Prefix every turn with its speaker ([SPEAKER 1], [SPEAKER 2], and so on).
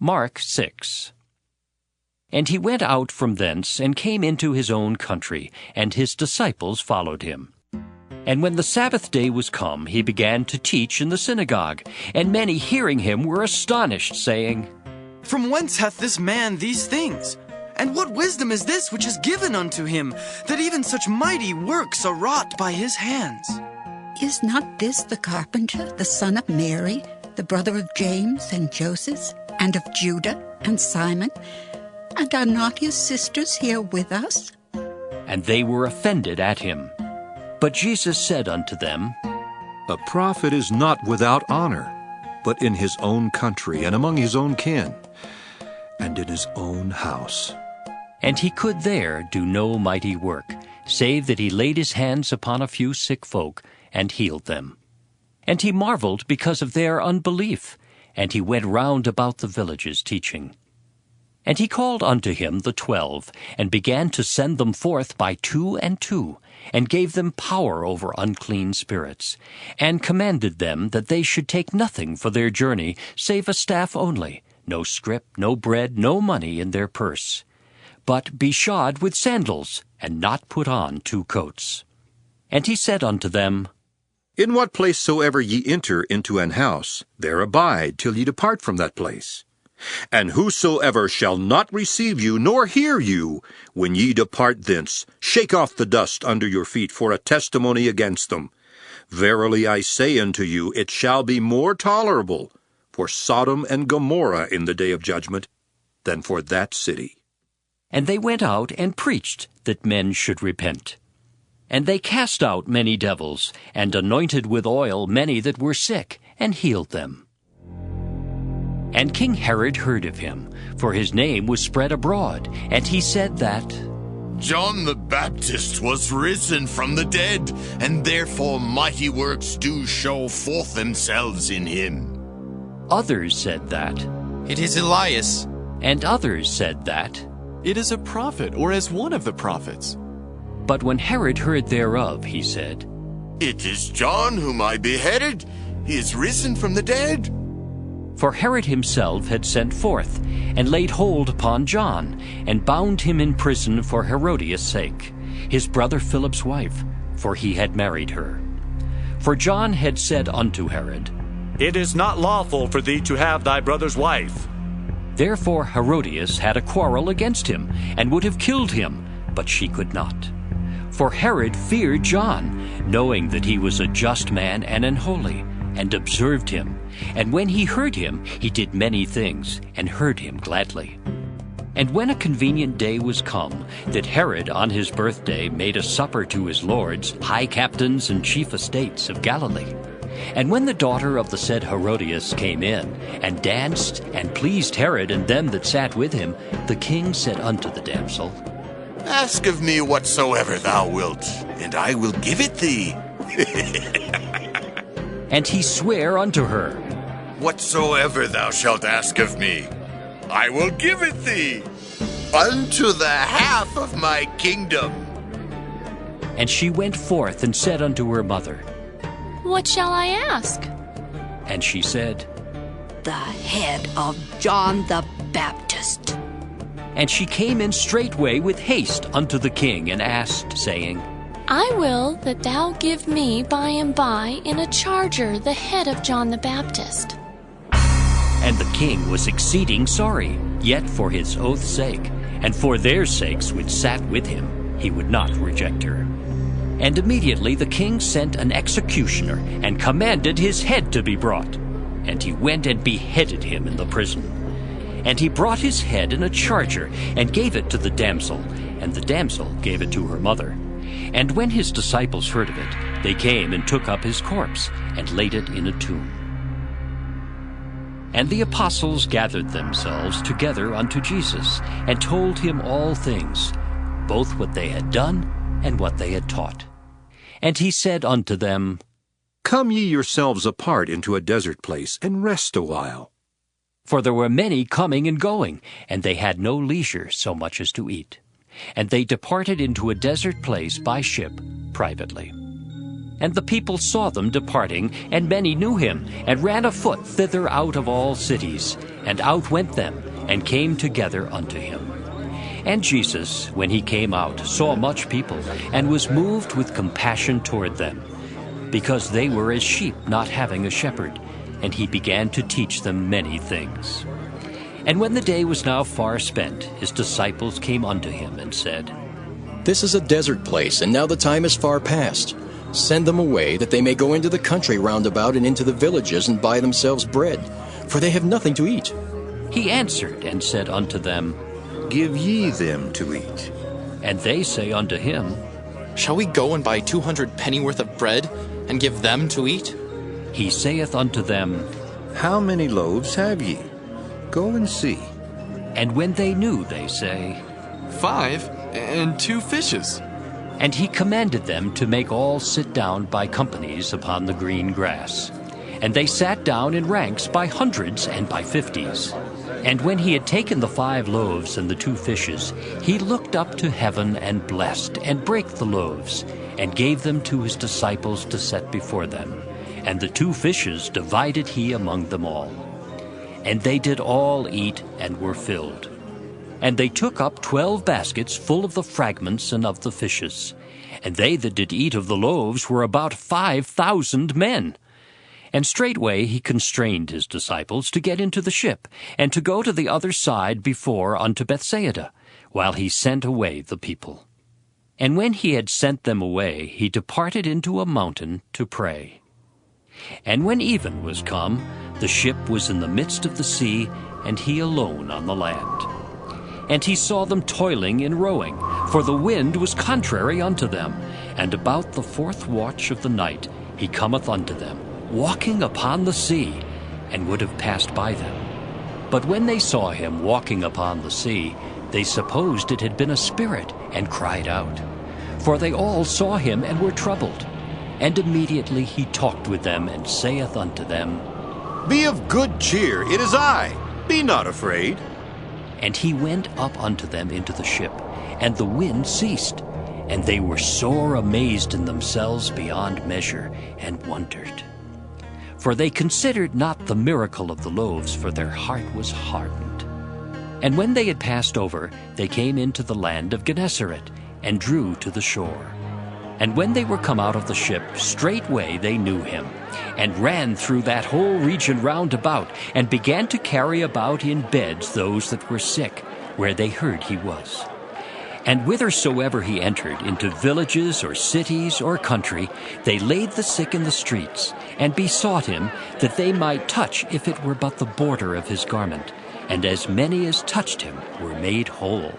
[SPEAKER 1] Mark 6. And he went out from thence, and came into his own country, and his disciples followed him. And when the Sabbath day was come, he began to teach in the synagogue, and many hearing him were astonished, saying,
[SPEAKER 2] From whence hath this man these things? And what wisdom is this which is given unto him, that even such mighty works are wrought by his hands?
[SPEAKER 3] Is not this the carpenter, the son of Mary, the brother of James and Joseph, and of Judah and Simon? And are not his sisters here with us?
[SPEAKER 1] And they were offended at him. But Jesus said unto them,
[SPEAKER 4] A prophet is not without honor, but in his own country, and among his own kin, and in his own house.
[SPEAKER 1] And he could there do no mighty work, save that he laid his hands upon a few sick folk, and healed them. And he marveled because of their unbelief, and he went round about the villages teaching. And he called unto him the 12, and began to send them forth by 2 and 2, and gave them power over unclean spirits, and commanded them that they should take nothing for their journey, save a staff only, no scrip, no bread, no money in their purse, but be shod with sandals, and not put on 2 coats. And he said unto them,
[SPEAKER 4] In what place soever ye enter into an house, there abide till ye depart from that place. And whosoever shall not receive you, nor hear you, when ye depart thence, shake off the dust under your feet for a testimony against them. Verily I say unto you, it shall be more tolerable for Sodom and Gomorrah in the day of judgment than for that city.
[SPEAKER 1] And they went out and preached that men should repent. And they cast out many devils, and anointed with oil many that were sick, and healed them. And King Herod heard of him, for his name was spread abroad, and he said that
[SPEAKER 5] John the Baptist was risen from the dead, and therefore mighty works do show forth themselves in him.
[SPEAKER 1] Others said that,
[SPEAKER 2] It is Elias.
[SPEAKER 1] and others said that.
[SPEAKER 6] It is a prophet, or as one of the prophets.
[SPEAKER 1] But when Herod heard thereof, he said,
[SPEAKER 5] It is John whom I beheaded. He is risen from the dead.
[SPEAKER 1] For Herod himself had sent forth, and laid hold upon John, and bound him in prison for Herodias' sake, his brother Philip's wife, for he had married her. For John had said unto Herod,
[SPEAKER 7] It is not lawful for thee to have thy brother's wife.
[SPEAKER 1] Therefore Herodias had a quarrel against him, and would have killed him, but she could not. For Herod feared John, knowing that he was a just man and an holy, and observed him. And when he heard him, he did many things, and heard him gladly. And when a convenient day was come, that Herod on his birthday made a supper to his lords, high captains and chief estates of Galilee. And when the daughter of the said Herodias came in, and danced, and pleased Herod and them that sat with him, the king said unto the damsel,
[SPEAKER 5] Ask of me whatsoever thou wilt, and I will give it thee.
[SPEAKER 1] And he sware unto her,
[SPEAKER 5] Whatsoever thou shalt ask of me, I will give it thee, unto the half of my kingdom.
[SPEAKER 1] And she went forth and said unto her mother,
[SPEAKER 8] What shall I ask?
[SPEAKER 1] And she said,
[SPEAKER 3] The head of John the Baptist.
[SPEAKER 1] And she came in straightway with haste unto the king, and asked, saying,
[SPEAKER 8] I will that thou give me by and by in a charger the head of John the Baptist.
[SPEAKER 1] And the king was exceeding sorry, yet for his oath's sake, and for their sakes which sat with him, he would not reject her. And immediately the king sent an executioner, and commanded his head to be brought. And he went and beheaded him in the prison. And he brought his head in a charger, and gave it to the damsel, and the damsel gave it to her mother. And when his disciples heard of it, they came and took up his corpse, and laid it in a tomb. And the apostles gathered themselves together unto Jesus, and told him all things, both what they had done and what they had taught. And he said unto them,
[SPEAKER 4] Come ye yourselves apart into a desert place, and rest a while.
[SPEAKER 1] For there were many coming and going, and they had no leisure so much as to eat. And they departed into a desert place by ship privately. And the people saw them departing, and many knew him, and ran afoot thither out of all cities. And out went them, and came together unto him. And Jesus, when he came out, saw much people, and was moved with compassion toward them, because they were as sheep not having a shepherd, and he began to teach them many things. And when the day was now far spent, his disciples came unto him, and said,
[SPEAKER 9] This is a desert place, and now the time is far past. Send them away, that they may go into the country round about and into the villages, and buy themselves bread, for they have nothing to eat.
[SPEAKER 1] He answered and said unto them,
[SPEAKER 4] Give ye them to eat.
[SPEAKER 1] And they say unto him,
[SPEAKER 10] Shall we go and buy 200 pennyworth of bread, and give them to eat?
[SPEAKER 1] He saith unto them,
[SPEAKER 4] How many loaves have ye? Go and see.
[SPEAKER 1] And when they knew, they say,
[SPEAKER 6] 5 and 2 fishes.
[SPEAKER 1] And he commanded them to make all sit down by companies upon the green grass. And they sat down in ranks by hundreds and by 50s. And when he had taken the 5 loaves and the 2 fishes, he looked up to heaven and blessed, and brake the loaves, and gave them to his disciples to set before them. And the 2 fishes divided he among them all. And they did all eat, and were filled. And they took up 12 baskets full of the fragments and of the fishes. And they that did eat of the loaves were about 5,000 men. And straightway he constrained his disciples to get into the ship, and to go to the other side before unto Bethsaida, while he sent away the people. And when he had sent them away, he departed into a mountain to pray. And when even was come, the ship was in the midst of the sea, and he alone on the land. And he saw them toiling in rowing, for the wind was contrary unto them. And about the 4th watch of the night he cometh unto them, walking upon the sea, and would have passed by them. But when they saw him walking upon the sea, they supposed it had been a spirit, and cried out. For they all saw him, and were troubled. And immediately he talked with them, and saith unto them,
[SPEAKER 4] Be of good cheer, it is I. Be not afraid.
[SPEAKER 1] And he went up unto them into the ship, and the wind ceased. And they were sore amazed in themselves beyond measure, and wondered. For they considered not the miracle of the loaves, for their heart was hardened. And when they had passed over, they came into the land of Gennesaret, and drew to the shore. And when they were come out of the ship, straightway they knew him, and ran through that whole region round about, and began to carry about in beds those that were sick, where they heard he was. And whithersoever he entered, into villages or cities or country, they laid the sick in the streets, and besought him that they might touch, if it were but the border of his garment. And as many as touched him were made whole.